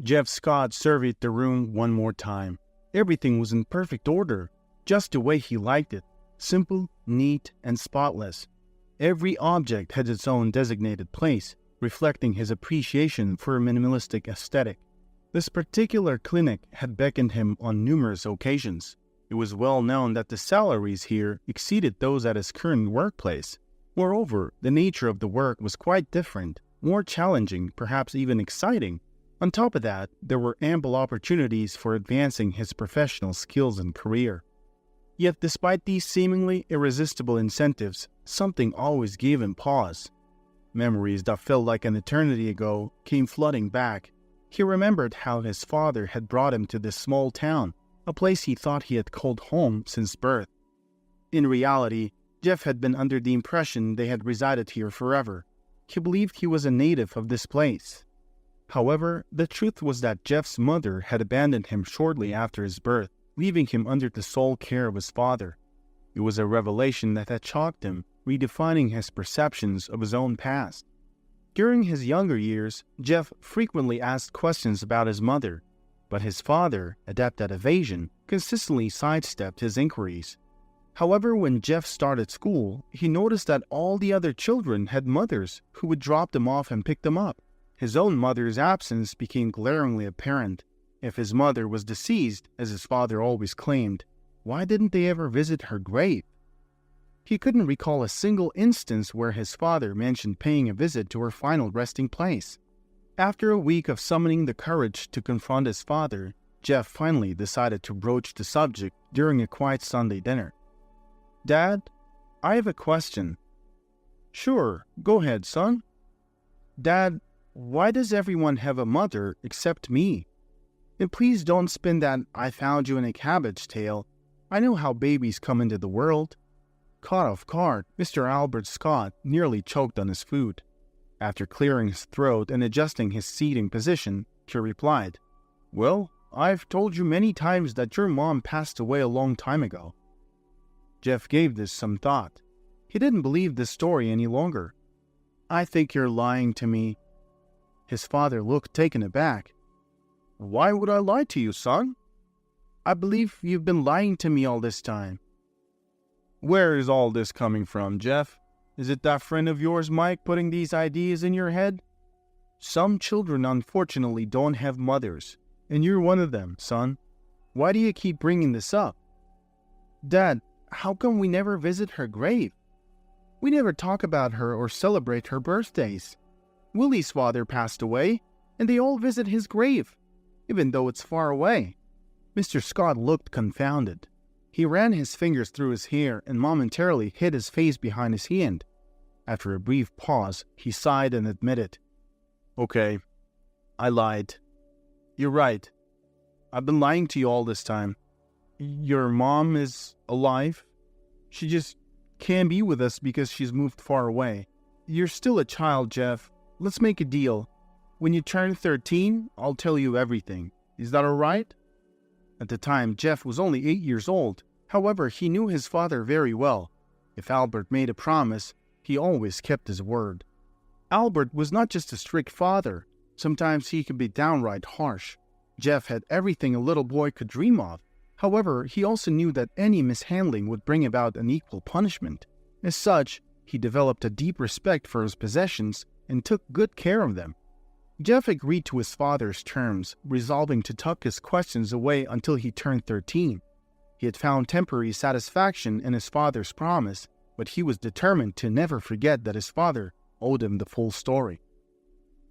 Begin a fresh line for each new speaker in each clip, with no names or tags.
Jeff Scott surveyed the room one more time. Everything was in perfect order, just the way he liked it. Simple, neat, and spotless. Every object had its own designated place, reflecting his appreciation for a minimalistic aesthetic. This particular clinic had beckoned him on numerous occasions. It was well known that the salaries here exceeded those at his current workplace. Moreover, the nature of the work was quite different, more challenging, perhaps even exciting. On top of that, there were ample opportunities for advancing his professional skills and career. Yet despite these seemingly irresistible incentives, something always gave him pause. Memories that felt like an eternity ago came flooding back. He remembered how his father had brought him to this small town, a place he thought he had called home since birth. In reality, Jeff had been under the impression they had resided here forever. He believed he was a native of this place. However, the truth was that Jeff's mother had abandoned him shortly after his birth, leaving him under the sole care of his father. It was a revelation that had shocked him, redefining his perceptions of his own past. During his younger years, Jeff frequently asked questions about his mother, but his father, adept at evasion, consistently sidestepped his inquiries. However, when Jeff started school, he noticed that all the other children had mothers who would drop them off and pick them up. His own mother's absence became glaringly apparent. If his mother was deceased, as his father always claimed, why didn't they ever visit her grave? He couldn't recall a single instance where his father mentioned paying a visit to her final resting place. After a week of summoning the courage to confront his father, Jeff finally decided to broach the subject during a quiet Sunday dinner. "Dad, I have a question." "Sure, go ahead, son." "Dad, why does everyone have a mother except me? And please don't spin that 'I found you in a cabbage' tale. I know how babies come into the world." Caught off guard, Mr. Albert Scott nearly choked on his food. After clearing his throat and adjusting his seating position, he replied, "Well, I've told you many times that your mom passed away a long time ago." Jeff gave this some thought. He didn't believe this story any longer. "I think you're lying to me." His father looked taken aback. "Why would I lie to you, son?" "I believe you've been lying to me all this time." "Where is all this coming from, Jeff? Is it that friend of yours, Mike, putting these ideas in your head?" "Some children unfortunately don't have mothers, and you're one of them, son. Why do you keep bringing this up?" "Dad, how come we never visit her grave? We never talk about her or celebrate her birthdays. Willie's father passed away, and they all visit his grave, even though it's far away." Mr. Scott looked confounded. He ran his fingers through his hair and momentarily hid his face behind his hand. After a brief pause, he sighed and admitted, "Okay, I lied. You're right. I've been lying to you all this time. Your mom is alive. She just can't be with us because she's moved far away. You're still a child, Jeff. Let's make a deal. When you turn 13, I'll tell you everything. Is that all right?" At the time, Jeff was only 8 years old. However, he knew his father very well. If Albert made a promise, he always kept his word. Albert was not just a strict father. Sometimes he could be downright harsh. Jeff had everything a little boy could dream of. However, he also knew that any mishandling would bring about an equal punishment. As such, he developed a deep respect for his possessions and took good care of them. Jeff agreed to his father's terms, resolving to tuck his questions away until he turned 13. He had found temporary satisfaction in his father's promise, but he was determined to never forget that his father owed him the full story.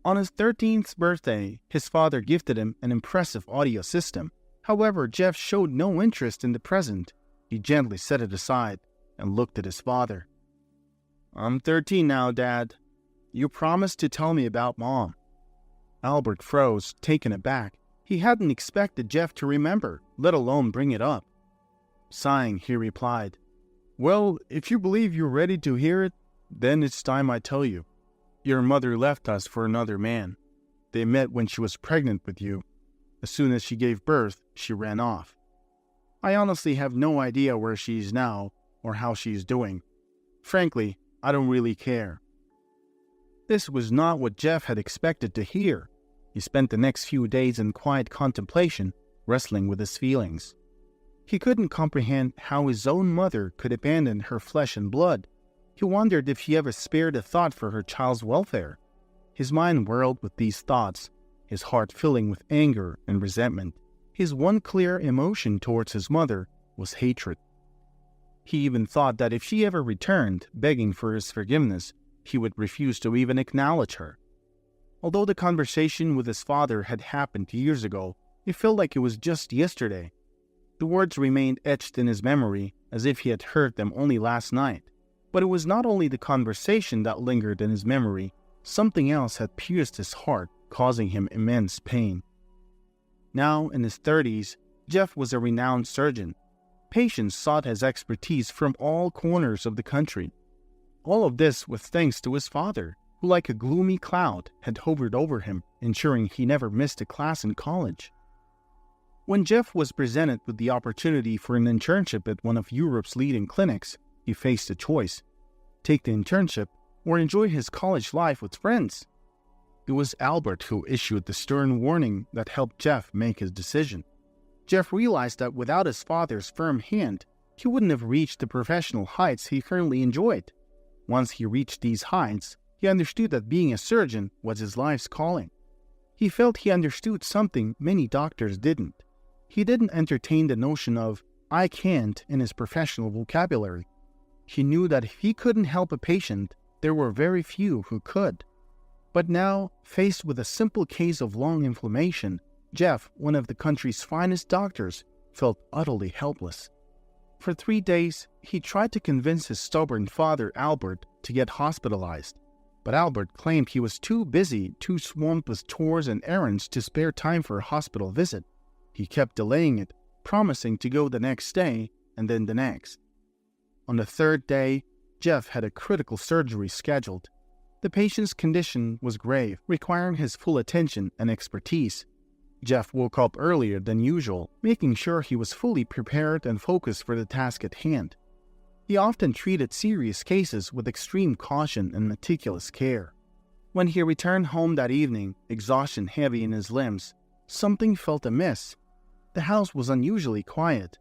On his 13th birthday, his father gifted him an impressive audio system. However, Jeff showed no interest in the present. He gently set it aside and looked at his father. "I'm 13 now, Dad. You promised to tell me about Mom." Albert froze, taken aback. He hadn't expected Jeff to remember, let alone bring it up. Sighing, he replied, "Well, if you believe you're ready to hear it, then it's time I tell you. Your mother left us for another man. They met when she was pregnant with you. As soon as she gave birth, she ran off. I honestly have no idea where she is now or how she is doing. Frankly, I don't really care." This was not what Jeff had expected to hear. He spent the next few days in quiet contemplation, wrestling with his feelings. He couldn't comprehend how his own mother could abandon her flesh and blood. He wondered if she ever spared a thought for her child's welfare. His mind whirled with these thoughts, his heart filling with anger and resentment. His one clear emotion towards his mother was hatred. He even thought that if she ever returned, begging for his forgiveness, he would refuse to even acknowledge her. Although the conversation with his father had happened years ago, it felt like it was just yesterday. The words remained etched in his memory as if he had heard them only last night. But it was not only the conversation that lingered in his memory, something else had pierced his heart, causing him immense pain. Now, in his 30s, Jeff was a renowned surgeon. Patients sought his expertise from all corners of the country. All of this was thanks to his father, who like a gloomy cloud had hovered over him, ensuring he never missed a class in college. When Jeff was presented with the opportunity for an internship at one of Europe's leading clinics, he faced a choice: take the internship or enjoy his college life with friends. It was Albert who issued the stern warning that helped Jeff make his decision. Jeff realized that without his father's firm hand, he wouldn't have reached the professional heights he currently enjoyed. Once he reached these heights, he understood that being a surgeon was his life's calling. He felt he understood something many doctors didn't. He didn't entertain the notion of "I can't" in his professional vocabulary. He knew that if he couldn't help a patient, there were very few who could. But now, faced with a simple case of lung inflammation, Jeff, one of the country's finest doctors, felt utterly helpless. For 3 days, he tried to convince his stubborn father, Albert, to get hospitalized. But Albert claimed he was too busy, too swamped with chores and errands to spare time for a hospital visit. He kept delaying it, promising to go the next day and then the next. On the 3rd day, Jeff had a critical surgery scheduled. The patient's condition was grave, requiring his full attention and expertise. Jeff woke up earlier than usual, making sure he was fully prepared and focused for the task at hand. He often treated serious cases with extreme caution and meticulous care. When he returned home that evening, exhaustion heavy in his limbs, something felt amiss. The house was unusually quiet.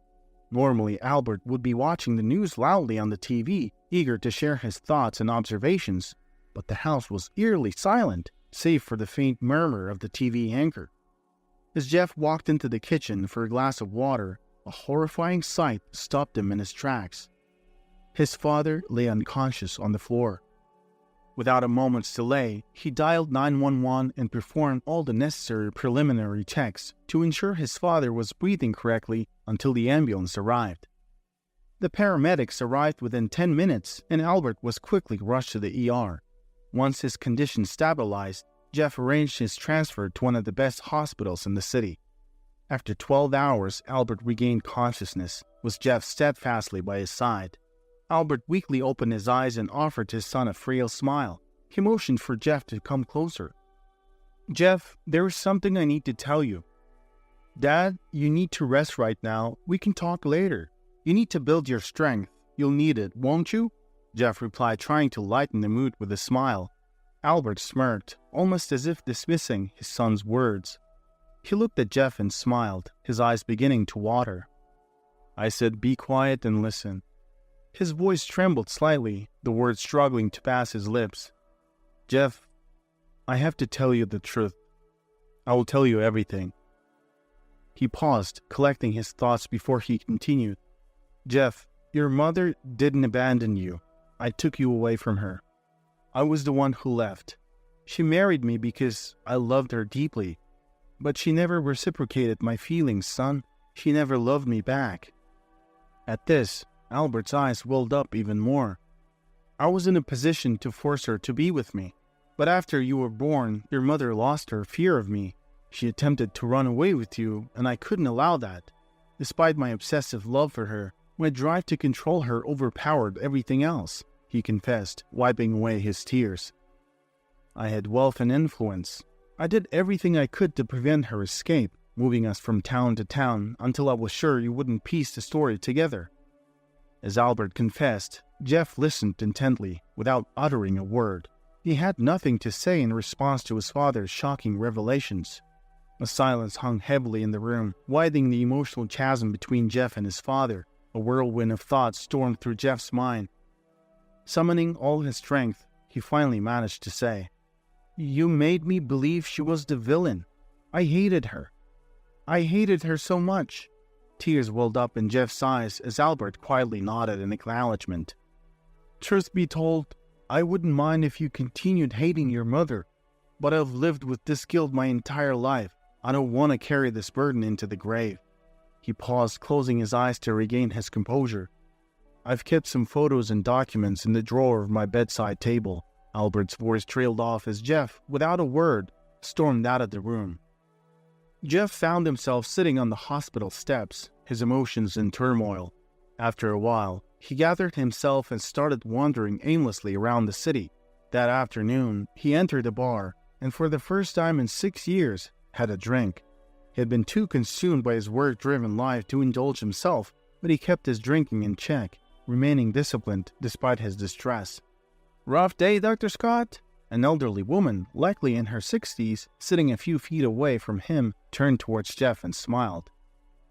Normally, Albert would be watching the news loudly on the TV, eager to share his thoughts and observations, but the house was eerily silent, save for the faint murmur of the TV anchor. As Jeff walked into the kitchen for a glass of water, a horrifying sight stopped him in his tracks. His father lay unconscious on the floor. Without a moment's delay, he dialed 911 and performed all the necessary preliminary checks to ensure his father was breathing correctly until the ambulance arrived. The paramedics arrived within 10 minutes, and Albert was quickly rushed to the ER. Once his condition stabilized, Jeff arranged his transfer to one of the best hospitals in the city. After 12 hours, Albert regained consciousness, with Jeff steadfastly by his side. Albert weakly opened his eyes and offered his son a frail smile. He motioned for Jeff to come closer. "Jeff, there is something I need to tell you." "Dad, you need to rest right now. We can talk later. You need to build your strength. You'll need it, won't you?" Jeff replied, trying to lighten the mood with a smile. Albert smirked, almost as if dismissing his son's words. He looked at Jeff and smiled, his eyes beginning to water. "I said be quiet and listen." His voice trembled slightly, the words struggling to pass his lips. "Jeff, I have to tell you the truth. I will tell you everything." He paused, collecting his thoughts before he continued. "Jeff, your mother didn't abandon you. I took you away from her. I was the one who left. She married me because I loved her deeply. But she never reciprocated my feelings, son. She never loved me back." At this, Albert's eyes welled up even more. "I was in a position to force her to be with me. But after you were born, your mother lost her fear of me. She attempted to run away with you, and I couldn't allow that. Despite my obsessive love for her, my drive to control her overpowered everything else," he confessed, wiping away his tears. "I had wealth and influence. I did everything I could to prevent her escape, moving us from town to town until I was sure you wouldn't piece the story together." As Albert confessed, Jeff listened intently, without uttering a word. He had nothing to say in response to his father's shocking revelations. A silence hung heavily in the room, widening the emotional chasm between Jeff and his father. A whirlwind of thoughts stormed through Jeff's mind. Summoning all his strength, he finally managed to say, "You made me believe she was the villain. I hated her. I hated her so much." Tears welled up in Jeff's eyes as Albert quietly nodded in acknowledgement. "Truth be told, I wouldn't mind if you continued hating your mother, but I've lived with this guilt my entire life. I don't want to carry this burden into the grave." He paused, closing his eyes to regain his composure. "I've kept some photos and documents in the drawer of my bedside table." Albert's voice trailed off as Jeff, without a word, stormed out of the room. Jeff found himself sitting on the hospital steps, his emotions in turmoil. After a while, he gathered himself and started wandering aimlessly around the city. That afternoon, he entered a bar, and for the first time in 6 years, had a drink. He had been too consumed by his work-driven life to indulge himself, but he kept his drinking in check, remaining disciplined despite his distress. "Rough day, Dr. Scott?" An elderly woman, likely in her 60s, sitting a few feet away from him, turned towards Jeff and smiled.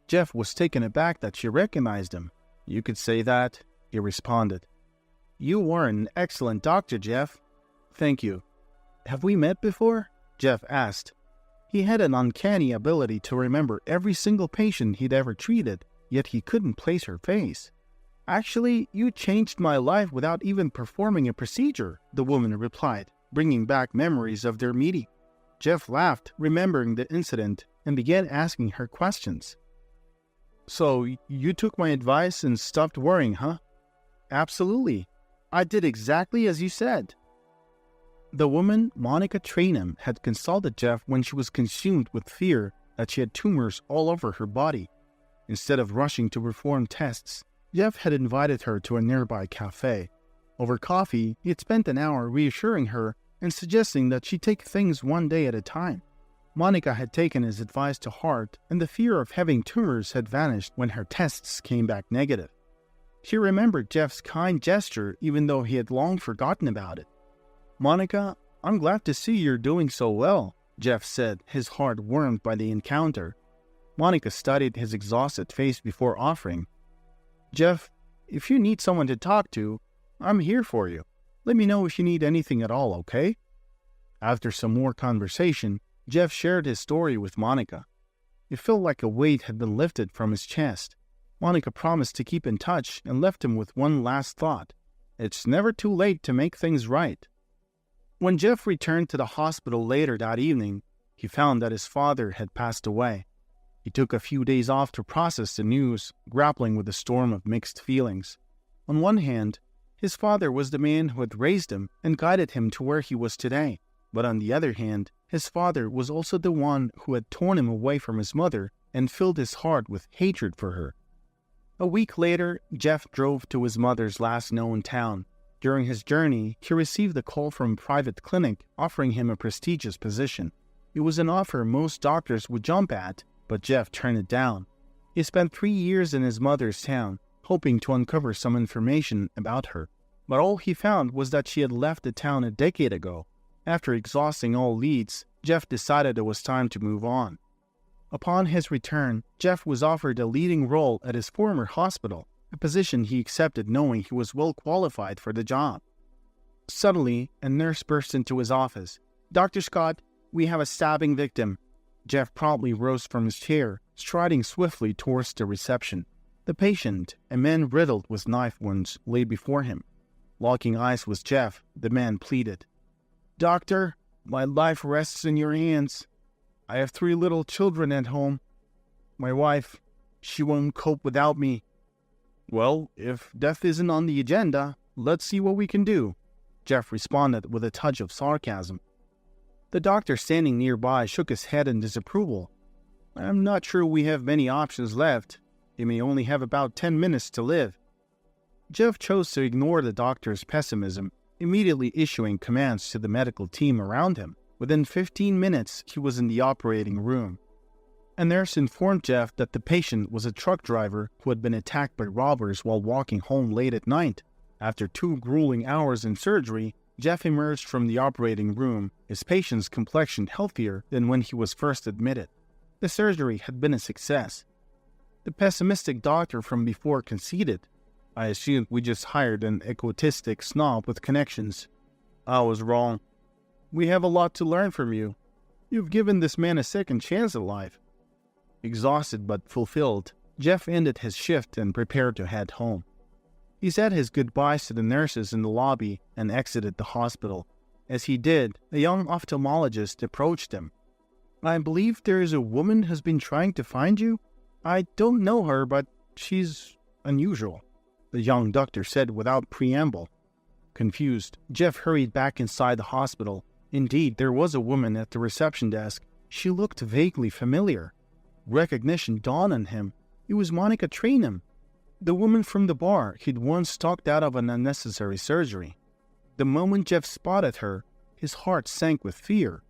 Jeff was taken aback that she recognized him. "You could say that," he responded. "You are an excellent doctor, Jeff." "Thank you." "Have we met before?" Jeff asked. He had an uncanny ability to remember every single patient he'd ever treated, yet he couldn't place her face. "Actually, you changed my life without even performing a procedure," the woman replied, bringing back memories of their meeting. Jeff laughed, remembering the incident, and began asking her questions. "So, you took my advice and stopped worrying, huh?" "Absolutely. I did exactly as you said." The woman, Monica Trainham, had consulted Jeff when she was consumed with fear that she had tumors all over her body. Instead of rushing to perform tests, Jeff had invited her to a nearby cafe. Over coffee, he had spent an hour reassuring her and suggesting that she take things one day at a time. Monica had taken his advice to heart, and the fear of having tumors had vanished when her tests came back negative. She remembered Jeff's kind gesture even though he had long forgotten about it. "Monica, I'm glad to see you're doing so well," Jeff said, his heart warmed by the encounter. Monica studied his exhausted face before offering, "Jeff, if you need someone to talk to, I'm here for you. Let me know if you need anything at all, okay?" After some more conversation, Jeff shared his story with Monica. It felt like a weight had been lifted from his chest. Monica promised to keep in touch and left him with one last thought. It's never too late to make things right. When Jeff returned to the hospital later that evening, he found that his father had passed away. He took a few days off to process the news, grappling with a storm of mixed feelings. On one hand, his father was the man who had raised him and guided him to where he was today. But on the other hand, his father was also the one who had torn him away from his mother and filled his heart with hatred for her. A week later, Jeff drove to his mother's last known town. During his journey, he received a call from a private clinic offering him a prestigious position. It was an offer most doctors would jump at, but Jeff turned it down. He spent 3 years in his mother's town, hoping to uncover some information about her. But all he found was that she had left the town a decade ago. After exhausting all leads, Jeff decided it was time to move on. Upon his return, Jeff was offered a leading role at his former hospital, a position he accepted knowing he was well qualified for the job. Suddenly, a nurse burst into his office. "Dr. Scott, we have a stabbing victim." Jeff promptly rose from his chair, striding swiftly towards the reception. The patient, a man riddled with knife wounds, lay before him. Locking eyes with Jeff, the man pleaded, "Doctor, my life rests in your hands. I have 3 little children at home. My wife, she won't cope without me." "Well, if death isn't on the agenda, let's see what we can do," Jeff responded with a touch of sarcasm. The doctor standing nearby shook his head in disapproval. "I'm not sure we have many options left. He may only have about 10 minutes to live." Jeff chose to ignore the doctor's pessimism, immediately issuing commands to the medical team around him. Within 15 minutes, he was in the operating room. A nurse informed Jeff that the patient was a truck driver who had been attacked by robbers while walking home late at night. After 2 grueling hours in surgery, Jeff emerged from the operating room, his patient's complexion healthier than when he was first admitted. The surgery had been a success. The pessimistic doctor from before conceded. I assumed we just hired an egotistic snob with connections. I was wrong. We have a lot to learn from you. You've given this man a second chance at life. Exhausted but fulfilled, Jeff ended his shift and prepared to head home. He said his goodbyes to the nurses in the lobby and exited the hospital. As he did, a young ophthalmologist approached him. I believe there is a woman who's been trying to find you. I don't know her, but she's unusual, the young doctor said without preamble. Confused, Jeff hurried back inside the hospital. Indeed, there was a woman at the reception desk. She looked vaguely familiar. Recognition dawned on him. It was Monica Trainum, the woman from the bar he'd once talked out of an unnecessary surgery. The moment Jeff spotted her, his heart sank with fear.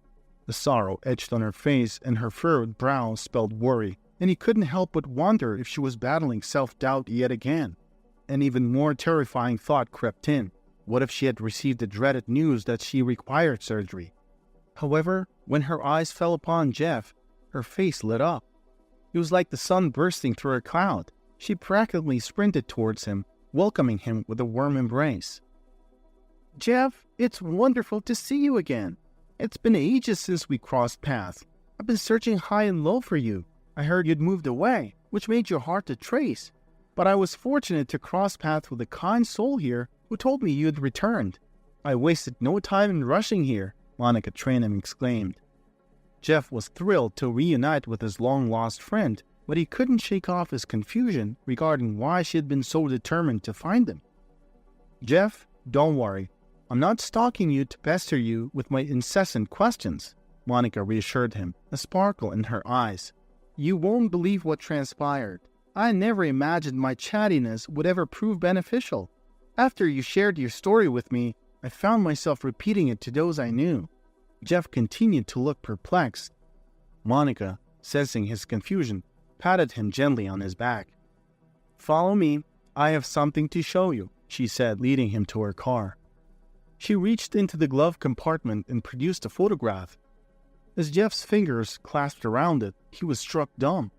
The sorrow etched on her face and her furrowed brow spelled worry, and he couldn't help but wonder if she was battling self-doubt yet again. An even more terrifying thought crept in. What if she had received the dreaded news that she required surgery? However, when her eyes fell upon Jeff, her face lit up. It was like the sun bursting through a cloud. She practically sprinted towards him, welcoming him with a warm embrace. Jeff, it's wonderful to see you again. It's been ages since we crossed paths. I've been searching high and low for you. I heard you'd moved away, which made you hard to trace. But I was fortunate to cross paths with a kind soul here who told me you'd returned. I wasted no time in rushing here, Monica Trainum exclaimed. Jeff was thrilled to reunite with his long-lost friend, but he couldn't shake off his confusion regarding why she had been so determined to find him. Jeff, don't worry. I'm not stalking you to pester you with my incessant questions, Monica reassured him, a sparkle in her eyes. You won't believe what transpired. I never imagined my chattiness would ever prove beneficial. After you shared your story with me, I found myself repeating it to those I knew. Jeff continued to look perplexed. Monica, sensing his confusion, patted him gently on his back. Follow me. I have something to show you, she said, leading him to her car. She reached into the glove compartment and produced a photograph. As Jeff's fingers clasped around it, he was struck dumb.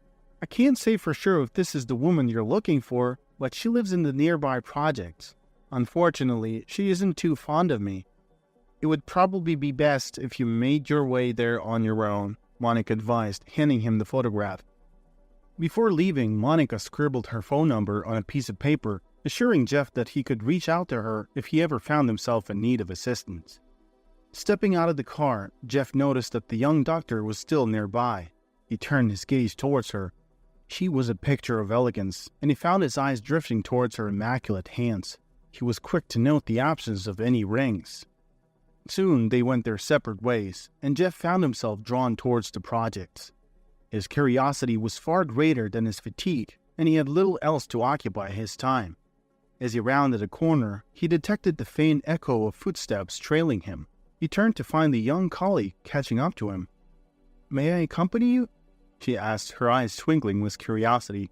I can't say for sure if this is the woman you're looking for, but she lives in the nearby projects. Unfortunately, she isn't too fond of me. It would probably be best if you made your way there on your own, Monica advised, handing him the photograph. Before leaving, Monica scribbled her phone number on a piece of paper, assuring Jeff that he could reach out to her if he ever found himself in need of assistance. Stepping out of the car, Jeff noticed that the young doctor was still nearby. He turned his gaze towards her. She was a picture of elegance, and he found his eyes drifting towards her immaculate hands. He was quick to note the absence of any rings. Soon they went their separate ways, and Jeff found himself drawn towards the projects. His curiosity was far greater than his fatigue, and he had little else to occupy his time. As he rounded a corner, he detected the faint echo of footsteps trailing him. He turned to find the young colleague catching up to him. "May I accompany you?" she asked, her eyes twinkling with curiosity.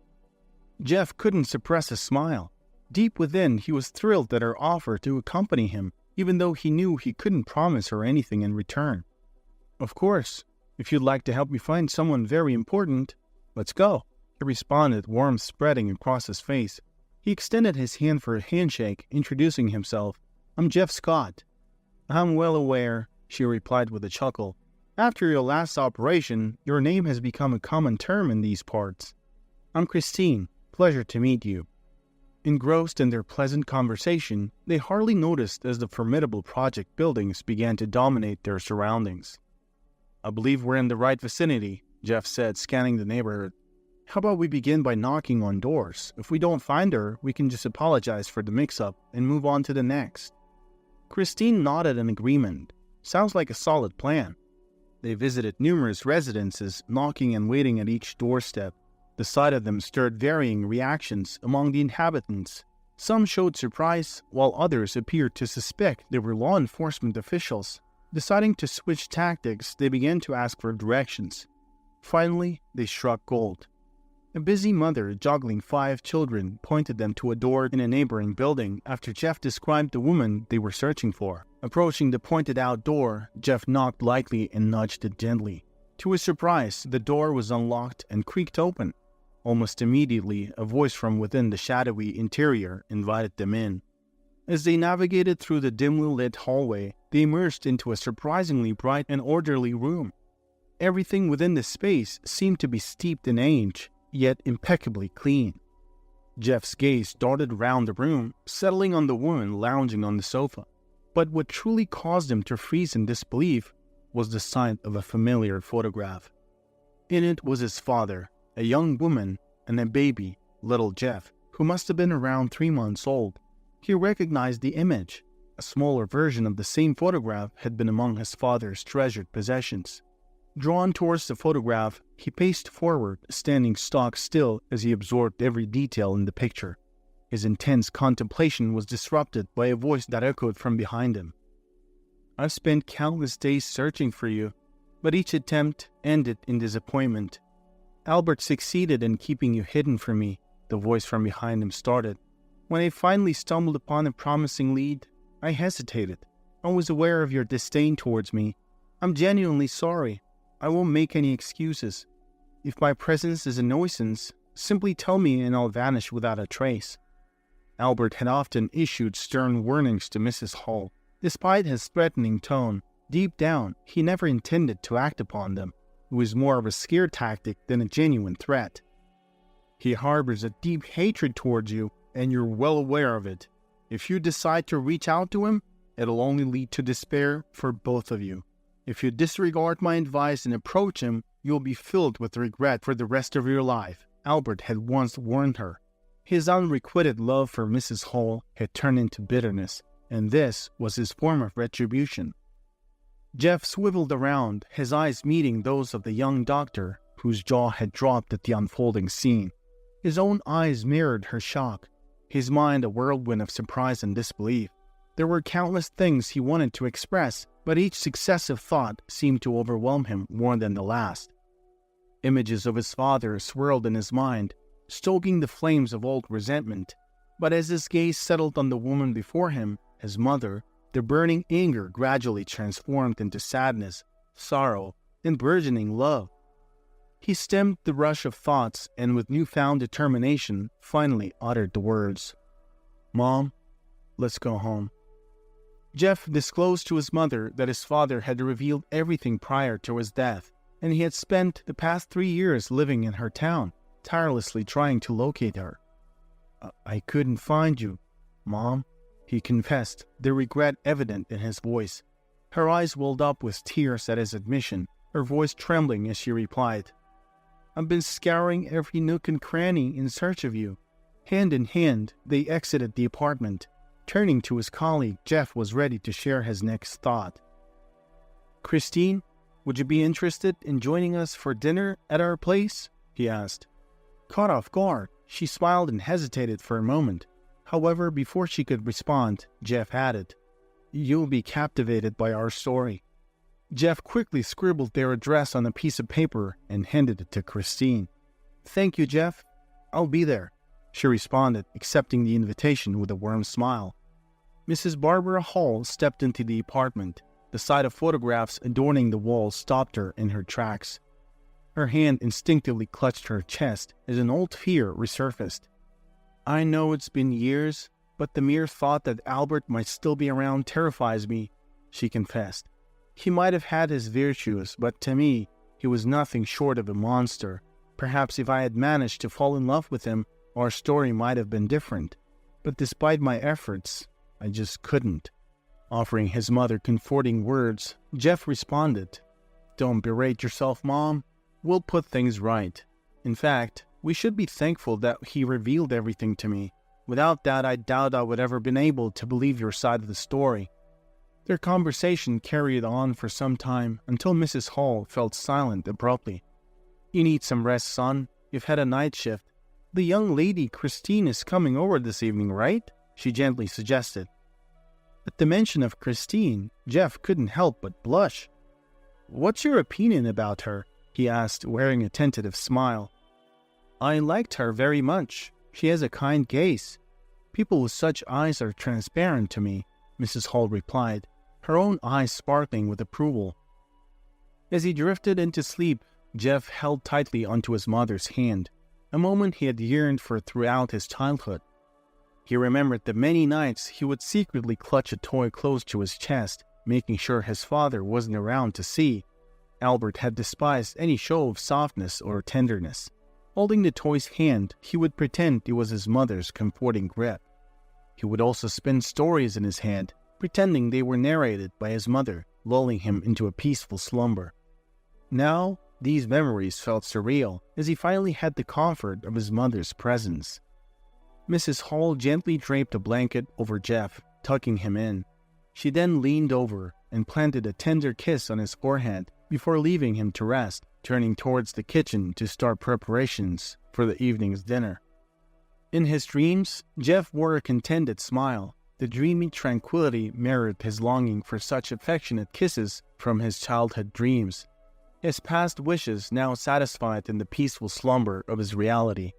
Jeff couldn't suppress a smile. Deep within, he was thrilled at her offer to accompany him, even though he knew he couldn't promise her anything in return. "Of course, if you'd like to help me find someone very important, let's go," he responded, warmth spreading across his face. He extended his hand for a handshake, introducing himself. "I'm Jeff Scott." "I'm well aware," she replied with a chuckle. "After your last operation, your name has become a common term in these parts. I'm Christine. Pleasure to meet you." Engrossed in their pleasant conversation, they hardly noticed as the formidable project buildings began to dominate their surroundings. "I believe we're in the right vicinity," Jeff said, scanning the neighborhood. "How about we begin by knocking on doors? If we don't find her, we can just apologize for the mix-up and move on to the next." Christine nodded in agreement. "Sounds like a solid plan." They visited numerous residences, knocking and waiting at each doorstep. The sight of them stirred varying reactions among the inhabitants. Some showed surprise, while others appeared to suspect they were law enforcement officials. Deciding to switch tactics, they began to ask for directions. Finally, they struck gold. A busy mother juggling 5 children pointed them to a door in a neighboring building after Jeff described the woman they were searching for. Approaching the pointed-out door, Jeff knocked lightly and nudged it gently. To his surprise, the door was unlocked and creaked open. Almost immediately, a voice from within the shadowy interior invited them in. As they navigated through the dimly lit hallway, they emerged into a surprisingly bright and orderly room. Everything within the space seemed to be steeped in age, yet impeccably clean. Jeff's gaze darted round the room, settling on the woman lounging on the sofa. But what truly caused him to freeze in disbelief was the sight of a familiar photograph. In it was his father, a young woman, and a baby, little Jeff, who must have been around 3 months old. He recognized the image. A smaller version of the same photograph had been among his father's treasured possessions. Drawn towards the photograph, he paced forward, standing stock still as he absorbed every detail in the picture. His intense contemplation was disrupted by a voice that echoed from behind him. "I've spent countless days searching for you, but each attempt ended in disappointment. Albert succeeded in keeping you hidden from me," the voice from behind him started. "When I finally stumbled upon a promising lead, I hesitated. I was aware of your disdain towards me. I'm genuinely sorry. I won't make any excuses. If my presence is a nuisance, simply tell me and I'll vanish without a trace." Albert had often issued stern warnings to Mrs. Hall. Despite his threatening tone, deep down, he never intended to act upon them. It was more of a scare tactic than a genuine threat. "He harbors a deep hatred towards you, and you're well aware of it. If you decide to reach out to him, it'll only lead to despair for both of you. If you disregard my advice and approach him, you'll be filled with regret for the rest of your life," Albert had once warned her. His unrequited love for Mrs. Hall had turned into bitterness, and this was his form of retribution. Jeff swiveled around, his eyes meeting those of the young doctor, whose jaw had dropped at the unfolding scene. His own eyes mirrored her shock, his mind a whirlwind of surprise and disbelief. There were countless things he wanted to express, but each successive thought seemed to overwhelm him more than the last. Images of his father swirled in his mind, stoking the flames of old resentment. But as his gaze settled on the woman before him, his mother, the burning anger gradually transformed into sadness, sorrow, and burgeoning love. He stemmed the rush of thoughts and with newfound determination finally uttered the words, "Mom, let's go home." Jeff disclosed to his mother that his father had revealed everything prior to his death, and he had spent the past 3 years living in her town, tirelessly trying to locate her. I couldn't find you, Mom," he confessed, the regret evident in his voice. Her eyes welled up with tears at his admission, her voice trembling as she replied, "I've been scouring every nook and cranny in search of you." Hand in hand, they exited the apartment. Turning to his colleague, Jeff was ready to share his next thought. "Christine, would you be interested in joining us for dinner at our place?" he asked. Caught off guard, she smiled and hesitated for a moment. However, before she could respond, Jeff added, "You'll be captivated by our story." Jeff quickly scribbled their address on a piece of paper and handed it to Christine. "Thank you, Jeff. I'll be there," she responded, accepting the invitation with a warm smile. Mrs. Barbara Hall stepped into the apartment. The sight of photographs adorning the walls stopped her in her tracks. Her hand instinctively clutched her chest as an old fear resurfaced. "I know it's been years, but the mere thought that Albert might still be around terrifies me," she confessed. "He might have had his virtues, but to me, he was nothing short of a monster. Perhaps if I had managed to fall in love with him, our story might have been different. But despite my efforts, I just couldn't." Offering his mother comforting words, Jeff responded, "Don't berate yourself, Mom. We'll put things right. In fact, we should be thankful that he revealed everything to me. Without that, I doubt I would ever been able to believe your side of the story." Their conversation carried on for some time until Mrs. Hall felt silent abruptly. "You need some rest, son. You've had a night shift. The young lady Christine is coming over this evening, right?" she gently suggested. At the mention of Christine, Jeff couldn't help but blush. "What's your opinion about her?" he asked, wearing a tentative smile. "I liked her very much. She has a kind gaze. People with such eyes are transparent to me," Mrs. Hall replied. her own eyes sparkling with approval. As he drifted into sleep, Jeff held tightly onto his mother's hand, a moment he had yearned for throughout his childhood. He remembered the many nights he would secretly clutch a toy close to his chest, making sure his father wasn't around to see. Albert had despised any show of softness or tenderness. Holding the toy's hand, he would pretend it was his mother's comforting grip. He would also spin stories in his head, pretending they were narrated by his mother, lulling him into a peaceful slumber. Now, these memories felt surreal, as he finally had the comfort of his mother's presence. Mrs. Hall gently draped a blanket over Jeff, tucking him in. She then leaned over and planted a tender kiss on his forehead before leaving him to rest, turning towards the kitchen to start preparations for the evening's dinner. In his dreams, Jeff wore a contented smile. The dreamy tranquility mirrored his longing for such affectionate kisses from his childhood dreams, his past wishes now satisfied in the peaceful slumber of his reality.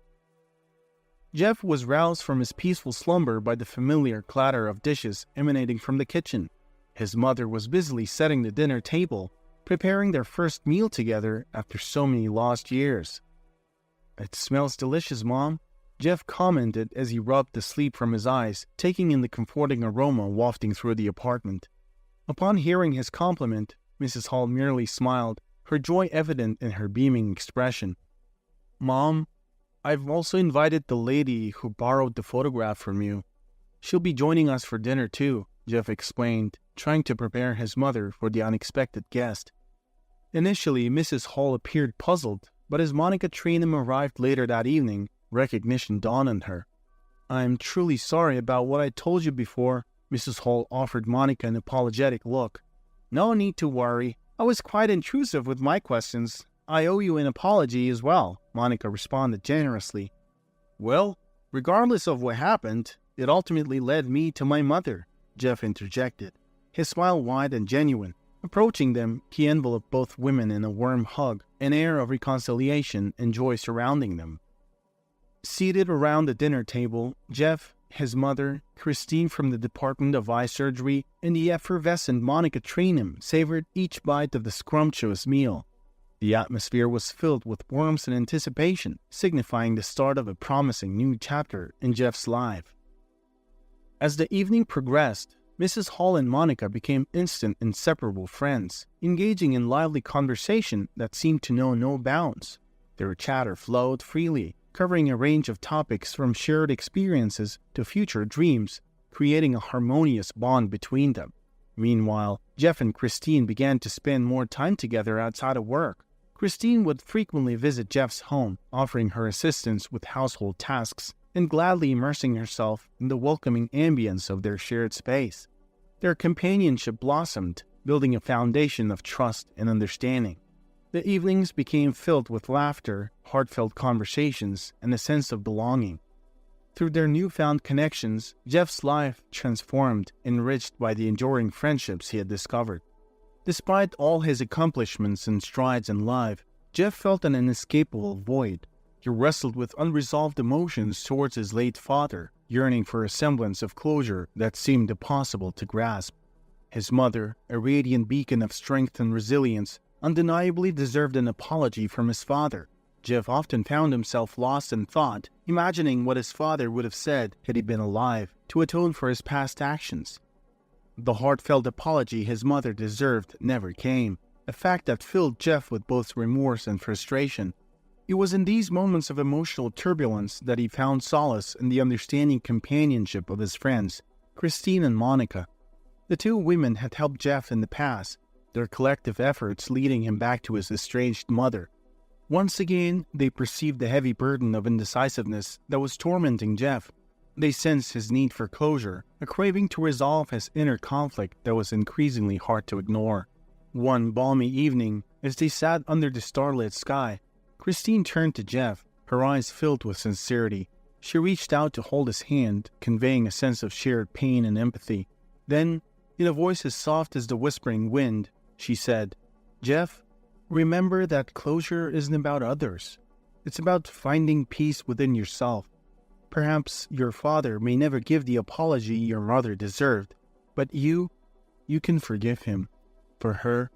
Jeff was roused from his peaceful slumber by the familiar clatter of dishes emanating from the kitchen. His mother was busily setting the dinner table, preparing their first meal together after so many lost years. "It smells delicious, Mom," Jeff commented as he rubbed the sleep from his eyes, taking in the comforting aroma wafting through the apartment. Upon hearing his compliment, Mrs. Hall merely smiled, her joy evident in her beaming expression. "Mom, I've also invited the lady who borrowed the photograph from you. She'll be joining us for dinner too," Jeff explained, trying to prepare his mother for the unexpected guest. Initially, Mrs. Hall appeared puzzled, but as Monica Trainham arrived later that evening, recognition dawned on her. "I'm truly sorry about what I told you before," Mrs. Hall offered Monica an apologetic look. "No need to worry. I was quite intrusive with my questions. I owe you an apology as well," Monica responded generously. "Well, regardless of what happened, it ultimately led me to my mother," Jeff interjected, his smile wide and genuine. Approaching them, he enveloped both women in a warm hug, an air of reconciliation and joy surrounding them. Seated around the dinner table, Jeff, his mother, Christine from the Department of Eye Surgery, and the effervescent Monica Trainham savored each bite of the scrumptious meal. The atmosphere was filled with warmth and anticipation, signifying the start of a promising new chapter in Jeff's life. As the evening progressed, Mrs. Hall and Monica became instant, inseparable friends, engaging in lively conversation that seemed to know no bounds. Their chatter flowed freely, covering a range of topics from shared experiences to future dreams, creating a harmonious bond between them. Meanwhile, Jeff and Christine began to spend more time together outside of work. Christine would frequently visit Jeff's home, offering her assistance with household tasks and gladly immersing herself in the welcoming ambience of their shared space. Their companionship blossomed, building a foundation of trust and understanding. The evenings became filled with laughter, heartfelt conversations, and a sense of belonging. Through their newfound connections, Jeff's life transformed, enriched by the enduring friendships he had discovered. Despite all his accomplishments and strides in life, Jeff felt an inescapable void. He wrestled with unresolved emotions towards his late father, yearning for a semblance of closure that seemed impossible to grasp. His mother, a radiant beacon of strength and resilience, undeniably deserved an apology from his father. Jeff often found himself lost in thought, imagining what his father would have said had he been alive, to atone for his past actions. The heartfelt apology his mother deserved never came, a fact that filled Jeff with both remorse and frustration. It was in these moments of emotional turbulence that he found solace in the understanding companionship of his friends, Christine and Monica. The two women had helped Jeff in the past, their collective efforts leading him back to his estranged mother. Once again, they perceived the heavy burden of indecisiveness that was tormenting Jeff. They sensed his need for closure, a craving to resolve his inner conflict that was increasingly hard to ignore. One balmy evening, as they sat under the starlit sky, Christine turned to Jeff, her eyes filled with sincerity. She reached out to hold his hand, conveying a sense of shared pain and empathy. Then, in a voice as soft as the whispering wind, she said, "Jeff, remember that closure isn't about others. It's about finding peace within yourself. Perhaps your father may never give the apology your mother deserved, but you you can forgive him. For her,